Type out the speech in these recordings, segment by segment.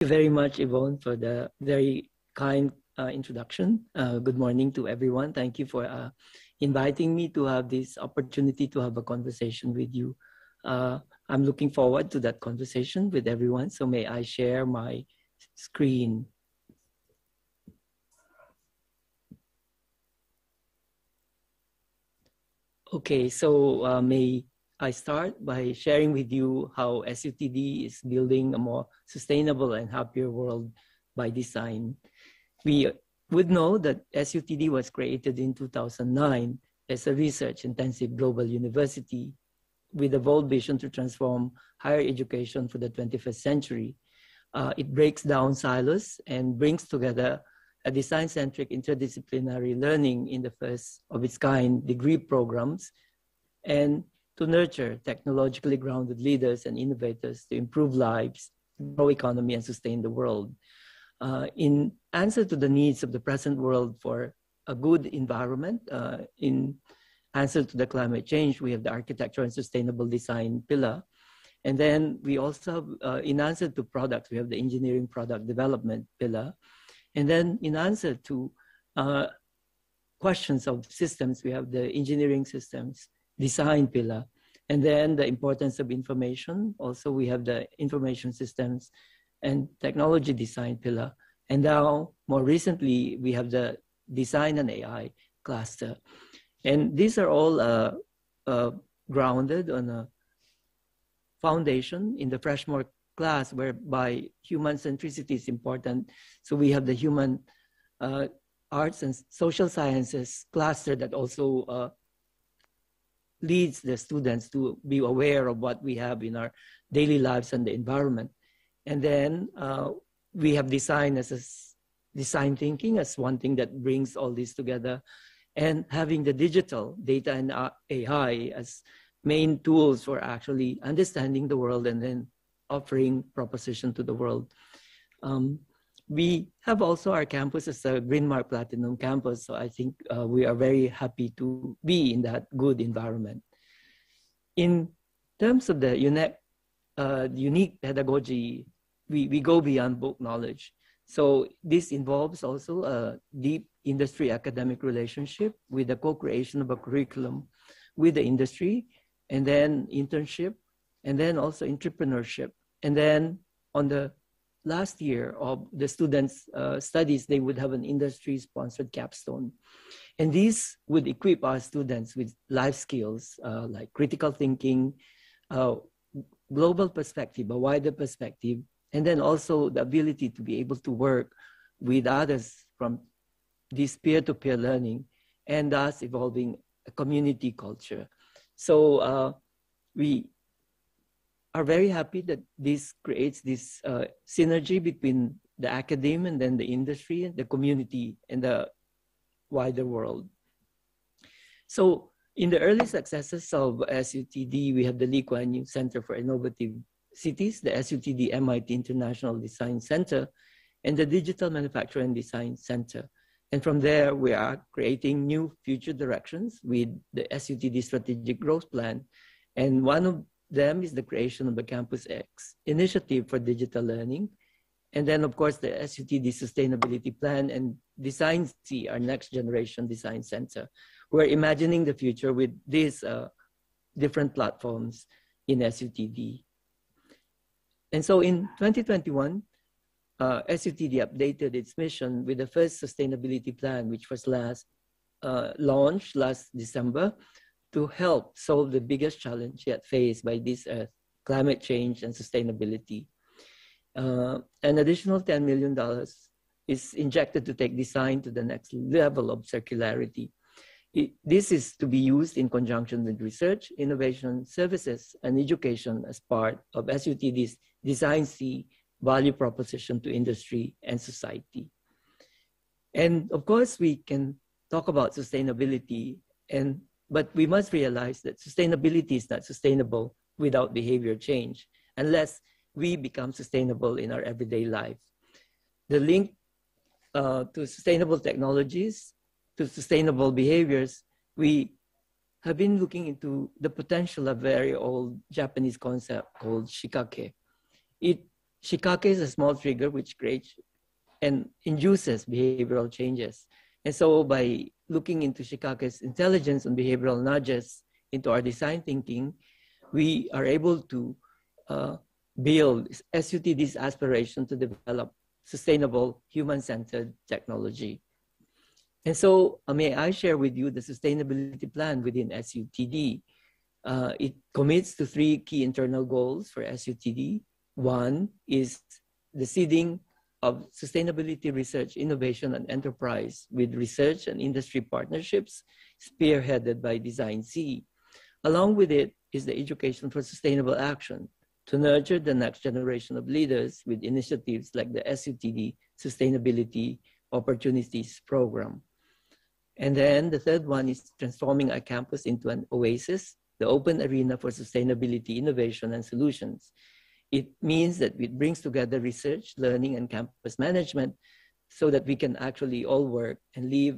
you very much, Yvonne, for the very kind introduction. Good morning to everyone. Thank you for inviting me to have this opportunity to have a conversation with you. I'm looking forward to that conversation with everyone. So may I share my screen? Okay, so may I start by sharing with you how SUTD is building a more sustainable and happier world by design. We would know that SUTD was created in 2009 as a research-intensive global university with a bold vision to transform higher education for the 21st century. It breaks down silos and brings together a design-centric interdisciplinary learning in the first of its kind degree programs, and to nurture technologically grounded leaders and innovators to improve lives, grow economy, and sustain the world. In answer to the needs of the present world for a good environment, in answer to the climate change, we have the architecture and sustainable design pillar. And then we also have, in answer to products, we have the engineering product development pillar. And then in answer to questions of systems, we have the engineering systems design pillar. And then the importance of information. Also, we have the information systems and technology design pillar. And now, more recently, we have the design and AI cluster. And these are all grounded on a foundation in the freshman class, whereby human centricity is important. So we have the human arts and social sciences cluster that also leads the students to be aware of what we have in our daily lives and the environment. And then we have design as design thinking as one thing that brings all this together, and having the digital data and AI as main tools for actually understanding the world and then offering proposition to the world. We have also our campus as a Green Mark Platinum campus. So I think we are very happy to be in that good environment. In terms of the unique pedagogy, we go beyond book knowledge. So this involves also a deep industry academic relationship with the co-creation of a curriculum with the industry, and then internship, and then also entrepreneurship. And then on the last year of the students' studies, they would have an industry-sponsored capstone. And these would equip our students with life skills like critical thinking, global perspective, a wider perspective, and then also the ability to be able to work with others from this peer-to-peer learning, and thus evolving a community culture. So we are very happy that this creates this synergy between the academe and then the industry and the community and the wider world. So in the early successes of SUTD, we have the Lee Kuan Yew Center for Innovative Cities, the SUTD MIT International Design Center, and the Digital Manufacturing and Design Center. And from there, we are creating new future directions with the SUTD Strategic Growth Plan. And one of them is the creation of the Campus X initiative for digital learning. And then, of course, the SUTD Sustainability Plan and Design C, our next generation design center. We're imagining the future with these different platforms in SUTD. And so in 2021, SUTD updated its mission with the first sustainability plan, which was launched last December, to help solve the biggest challenge yet faced by this earth, climate change and sustainability. An additional $10 million is injected to take design to the next level of circularity. This is to be used in conjunction with research, innovation, services, and education as part of SUTD's Design C value proposition to industry and society. And of course, we can talk about sustainability, but we must realize that sustainability is not sustainable without behavior change, unless we become sustainable in our everyday life. The link to sustainable technologies, to sustainable behaviors, we have been looking into the potential of a very old Japanese concept called shikake. Shikake is a small trigger which creates and induces behavioral changes. And so by looking into Shikake's intelligence and behavioral nudges into our design thinking, we are able to build SUTD's aspiration to develop sustainable human-centered technology. And so may I share with you the sustainability plan within SUTD. It commits to 3 key internal goals for SUTD. One is the seeding of sustainability research, innovation, and enterprise with research and industry partnerships spearheaded by Design C. Along with it is the education for sustainable action to nurture the next generation of leaders with initiatives like the SUTD Sustainability Opportunities Program. And then the third one is transforming our campus into an oasis, the open arena for sustainability, innovation, and solutions. It means that it brings together research, learning, and campus management so that we can actually all work and live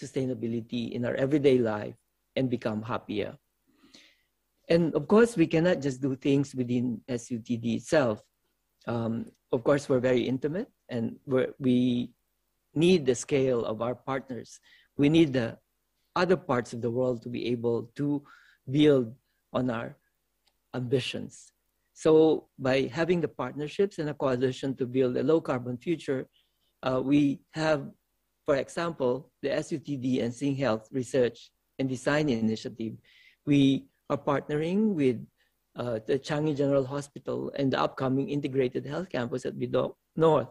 sustainability in our everyday life and become happier. And of course, we cannot just do things within SUTD itself. Of course, we're very intimate and we need the scale of our partners. We need the other parts of the world to be able to build on our ambitions. So by having the partnerships and a coalition to build a low carbon future, we have, for example, the SUTD and Sing Health Research and Design Initiative. We are partnering with the Changi General Hospital and the upcoming integrated health campus at Bidok North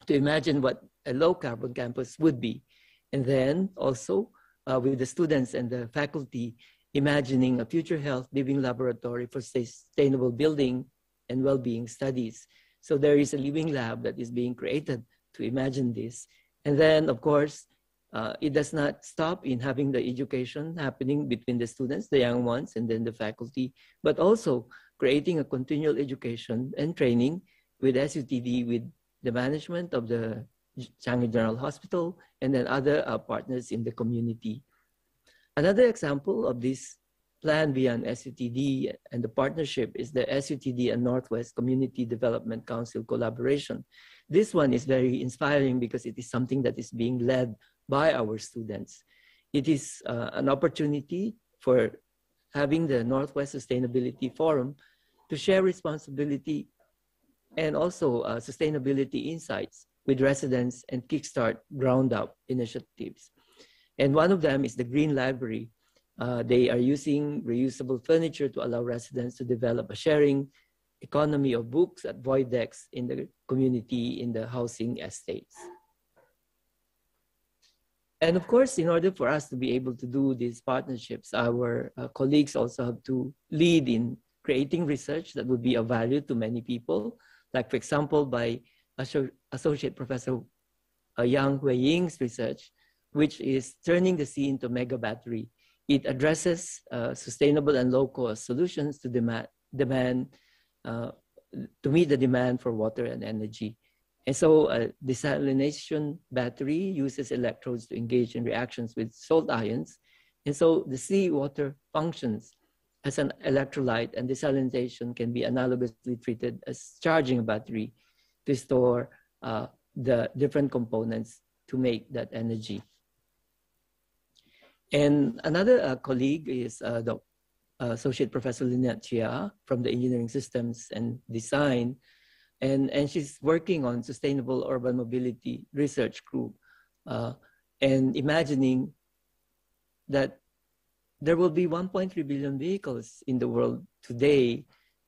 to imagine what a low carbon campus would be. And then also with the students and the faculty imagining a future health living laboratory for sustainable building and well-being studies. So there is a living lab that is being created to imagine this. And then, of course, it does not stop in having the education happening between the students, the young ones, and then the faculty, but also creating a continual education and training with SUTD, with the management of the Changi General Hospital, and then other partners in the community. Another example of this plan beyond SUTD and the partnership is the SUTD and Northwest Community Development Council collaboration. This one is very inspiring because it is something that is being led by our students. It is an opportunity for having the Northwest Sustainability Forum to share responsibility and also sustainability insights with residents and kickstart ground-up initiatives. And one of them is the Green Library. They are using reusable furniture to allow residents to develop a sharing economy of books at void decks in the community in the housing estates. And of course, in order for us to be able to do these partnerships, our colleagues also have to lead in creating research that would be of value to many people. Like, for example, by Associate Professor Yang Hui-Ying's research, which is turning the sea into mega battery. It addresses sustainable and low-cost solutions to to meet the demand for water and energy. And so a desalination battery uses electrodes to engage in reactions with salt ions. And so the seawater functions as an electrolyte, and desalination can be analogously treated as charging a battery to store the different components to make that energy. And another colleague is the Associate Professor Lynette Chia from the Engineering Systems and Design. And she's working on sustainable urban mobility research group and imagining that there will be 1.3 billion vehicles in the world today,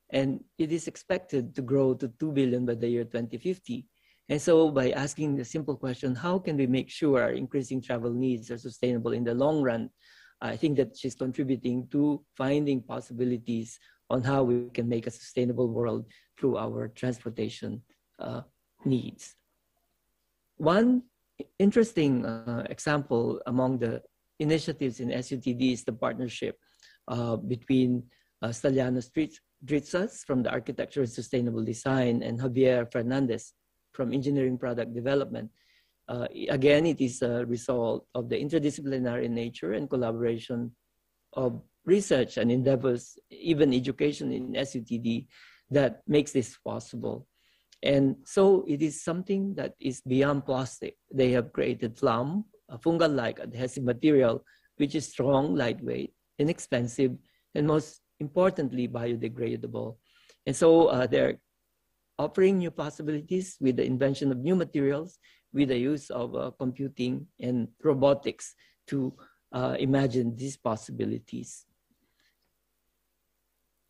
and it is expected to grow to 2 billion by the year 2050. And so by asking the simple question, how can we make sure our increasing travel needs are sustainable in the long run? I think that she's contributing to finding possibilities on how we can make a sustainable world through our transportation needs. One interesting example among the initiatives in SUTD is the partnership between Steliano Dritsas from the Architecture and Sustainable Design and Javier Fernandez from Engineering Product Development. Again, it is a result of the interdisciplinary nature and collaboration of research and endeavors, even education in SUTD, that makes this possible. And so it is something that is beyond plastic. They have created FLAM, a fungal-like adhesive material, which is strong, lightweight, inexpensive, and most importantly, biodegradable. And so they're offering new possibilities with the invention of new materials, with the use of computing and robotics to imagine these possibilities.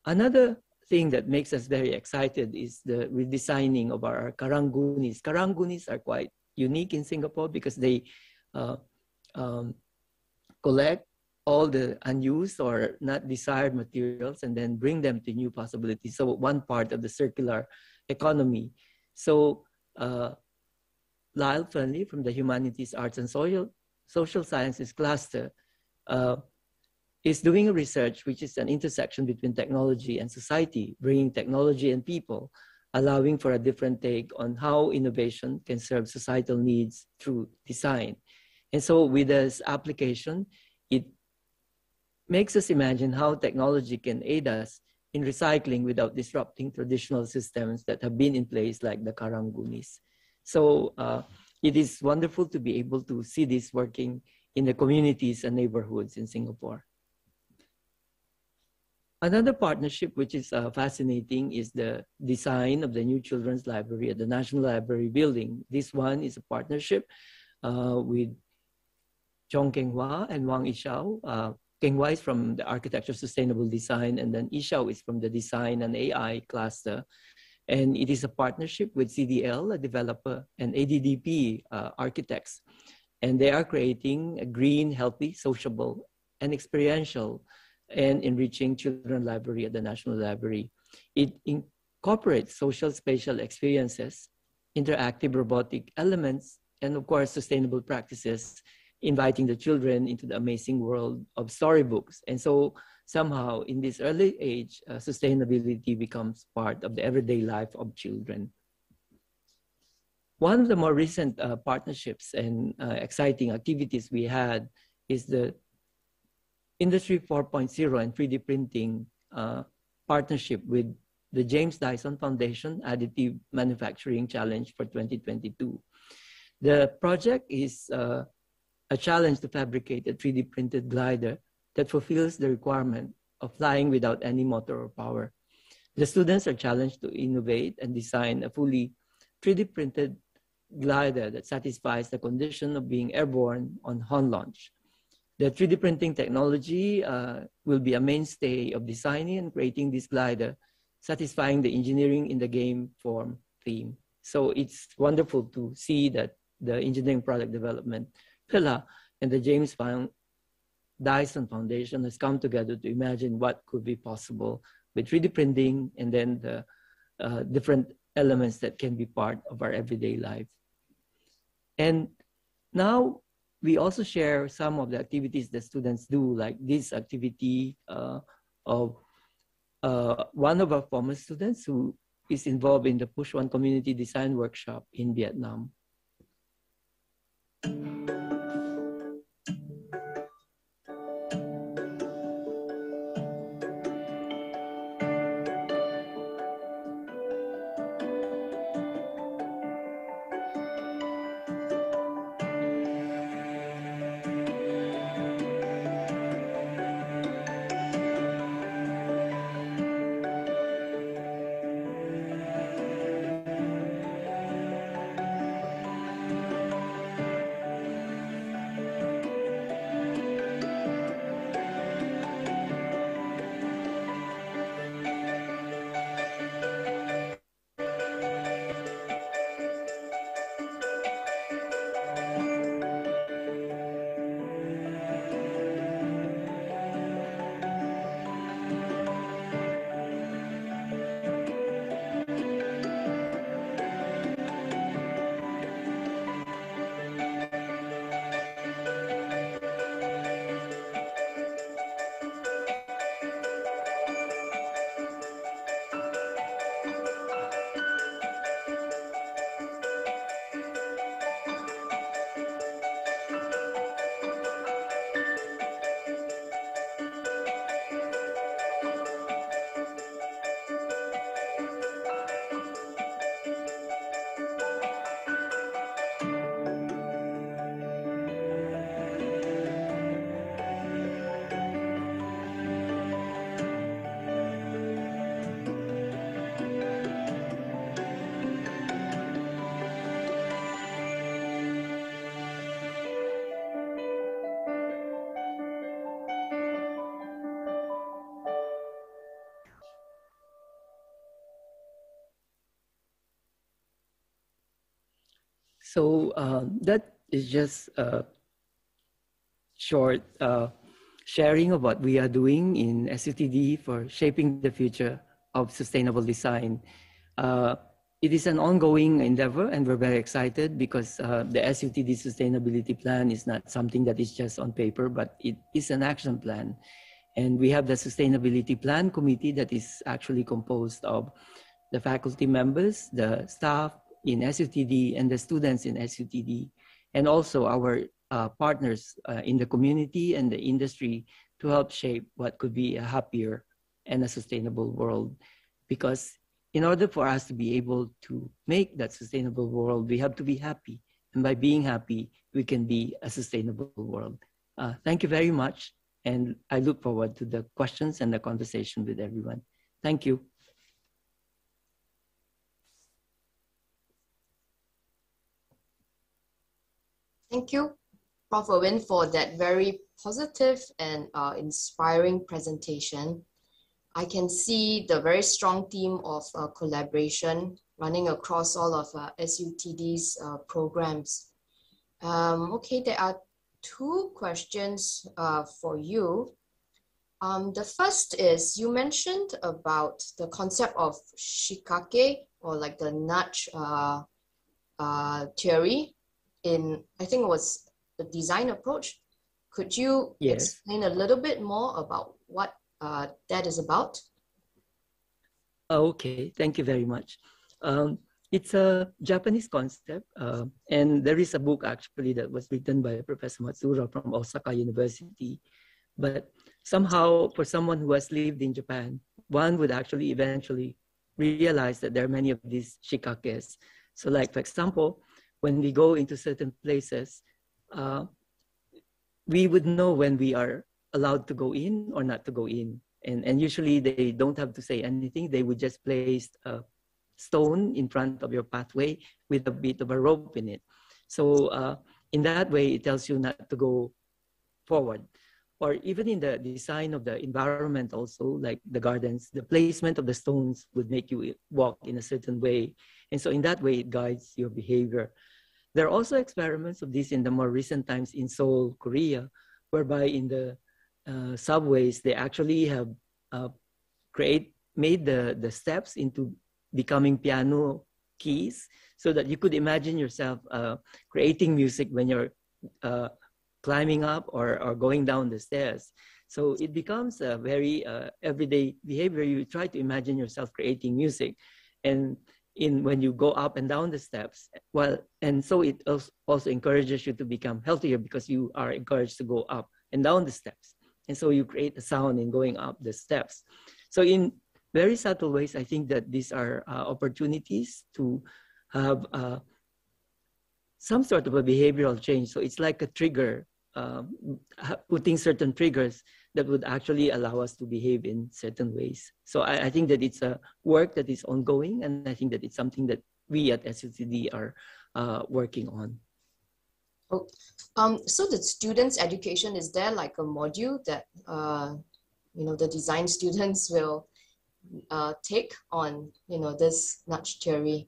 Another thing that makes us very excited is the redesigning of our karanganis. Karanganis are quite unique in Singapore because they collect all the unused or not desired materials and then bring them to new possibilities. So one part of the circular economy. So Lyle Fernley from the Humanities, Arts, and Social Sciences cluster is doing a research which is an intersection between technology and society, bringing technology and people, allowing for a different take on how innovation can serve societal needs through design. And so with this application, it makes us imagine how technology can aid us in recycling without disrupting traditional systems that have been in place like the karanganis. So it is wonderful to be able to see this working in the communities and neighborhoods in Singapore. Another partnership which is fascinating is the design of the new children's library at the National Library building. This one is a partnership with Chong Keng Hua and Wang Ishao. Keng Hua is from the Architecture Sustainable Design, and then Ishao is from the Design and AI cluster. And it is a partnership with CDL, a developer, and ADDP architects. And they are creating a green, healthy, sociable, and experiential and enriching children's library at the National Library. It incorporates social spatial experiences, interactive robotic elements, and of course, sustainable practices, inviting the children into the amazing world of storybooks. And so somehow in this early age, sustainability becomes part of the everyday life of children. One of the more recent partnerships and exciting activities we had is the Industry 4.0 and 3D printing partnership with the James Dyson Foundation Additive Manufacturing Challenge for 2022. The project is a challenge to fabricate a 3D printed glider that fulfills the requirement of flying without any motor or power. The students are challenged to innovate and design a fully 3D printed glider that satisfies the condition of being airborne on home launch. The 3D printing technology will be a mainstay of designing and creating this glider, satisfying the engineering in the game form theme. So it's wonderful to see that the engineering product development pillar and the James Dyson Foundation has come together to imagine what could be possible with 3D printing and then the different elements that can be part of our everyday life. And now we also share some of the activities that students do, like this activity of one of our former students who is involved in the Push One Community Design Workshop in Vietnam. So that is just a short sharing of what we are doing in SUTD for shaping the future of sustainable design. It is an ongoing endeavor, and we're very excited because the SUTD sustainability plan is not something that is just on paper, but it is an action plan. And we have the sustainability plan committee that is actually composed of the faculty members, the staff in SUTD, and the students in SUTD, and also our partners in the community and the industry to help shape what could be a happier and a sustainable world. Because in order for us to be able to make that sustainable world, we have to be happy. And by being happy, we can be a sustainable world. Thank you very much. And I look forward to the questions and the conversation with everyone. Thank you. Thank you, Prof. Erwin, for that very positive and inspiring presentation. I can see the very strong theme of collaboration running across all of SUTD's programs. Okay, there are two questions for you. The first is, you mentioned about the concept of shikake, or like the nudge theory in, I think it was the design approach. Could you explain a little bit more about what that is about? Okay, thank you very much. It's a Japanese concept, and there is a book actually that was written by Professor Matsura from Osaka University. But somehow, for someone who has lived in Japan, one would actually eventually realize that there are many of these shikakes. So like, for example, when we go into certain places, we would know when we are allowed to go in or not to go in. And usually they don't have to say anything. They would just place a stone in front of your pathway with a bit of a rope in it. So in that way, it tells you not to go forward. Or even in the design of the environment also, like the gardens, the placement of the stones would make you walk in a certain way. And so in that way, it guides your behavior. There are also experiments of this in the more recent times in Seoul, Korea, whereby in the subways, they actually have made the steps into becoming piano keys, so that you could imagine yourself creating music when you're climbing up or going down the stairs. So it becomes a very everyday behavior. You try to imagine yourself creating music, and when you go up and down the steps, and so it also encourages you to become healthier, because you are encouraged to go up and down the steps. And so you create a sound in going up the steps. So in very subtle ways, I think that these are opportunities to have some sort of a behavioral change. So it's like a trigger, putting certain triggers that would actually allow us to behave in certain ways. So I think that it's a work that is ongoing, and I think that it's something that we at SUTD are working on. Oh, so the students' education, is there like a module that the design students will take on this nudge theory?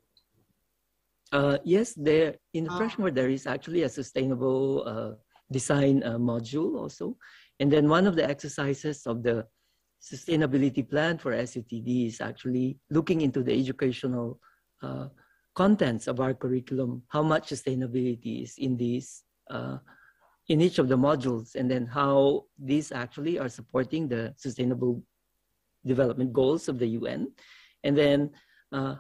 Yes, there in the freshman there is actually a sustainable design module also, and then one of the exercises of the sustainability plan for SUTD is actually looking into the educational contents of our curriculum, how much sustainability is in these in each of the modules, and then how these actually are supporting the sustainable development goals of the UN, and then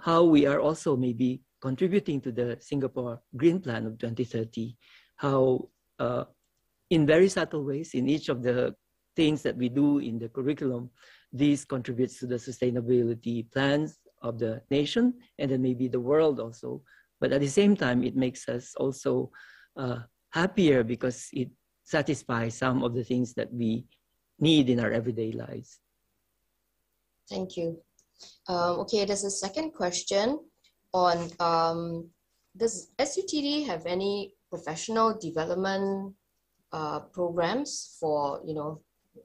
how we are also maybe contributing to the Singapore Green Plan of 2030, how in very subtle ways in each of the things that we do in the curriculum, this contributes to the sustainability plans of the nation and then maybe the world also. But at the same time, it makes us also happier because it satisfies some of the things that we need in our everyday lives. Thank you. Okay, there's a second question on, does SUTD have any professional development programs for,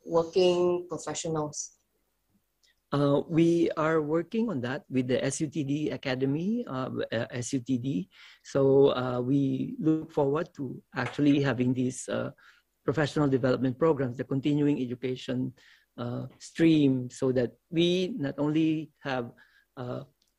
working professionals? We are working on that with the SUTD Academy, SUTD. So we look forward to actually having these professional development programs, the continuing education stream, so that we not only have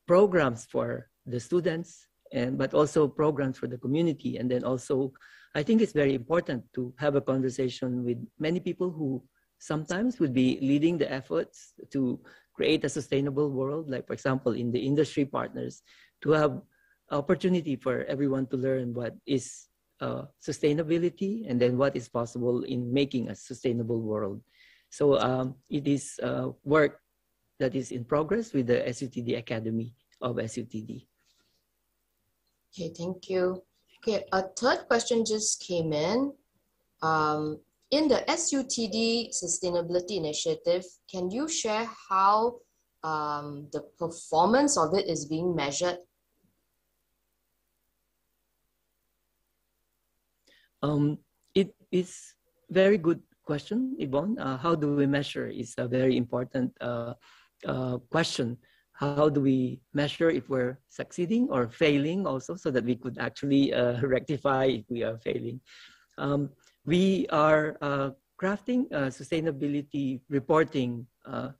programs for the students, but also programs for the community. And then also, I think it's very important to have a conversation with many people who sometimes would be leading the efforts to create a sustainable world, like for example, in the industry partners, to have opportunity for everyone to learn what is sustainability and then what is possible in making a sustainable world. So it is work that is in progress with the SUTD Academy of SUTD. Okay, thank you. Okay, a third question just came in. In the SUTD Sustainability Initiative, can you share how the performance of it is being measured? It is very good question, Yvonne. How do we measure is a very important question. How do we measure if we're succeeding or failing also, so that we could actually rectify if we are failing? We are crafting sustainability reporting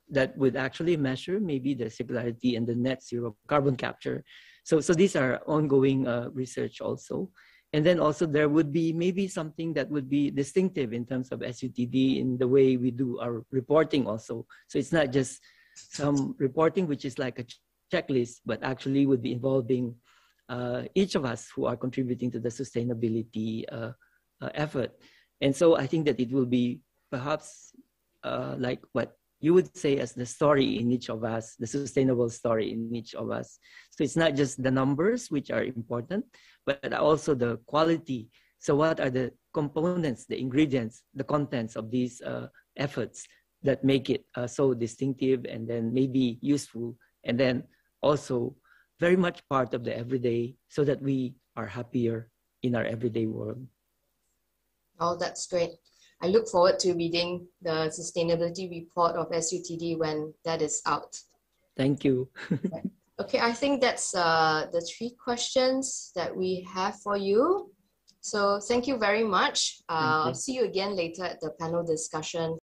that would actually measure maybe the circularity and the net zero carbon capture. So these are ongoing research also. And then also there would be maybe something that would be distinctive in terms of SUTD in the way we do our reporting also. So it's not just some reporting which is like a checklist, but actually would be involving each of us who are contributing to the sustainability effort. And so I think that it will be perhaps like what you would say as the story in each of us, the sustainable story in each of us. So it's not just the numbers which are important, but also the quality. So what are the components, the ingredients, the contents of these efforts that make it so distinctive and then maybe useful, and then also very much part of the everyday, so that we are happier in our everyday world. Oh, that's great. I look forward to reading the sustainability report of SUTD when that is out. Thank you. Okay, I think that's the 3 questions that we have for you. So thank you very much. I'll see you again later at the panel discussion.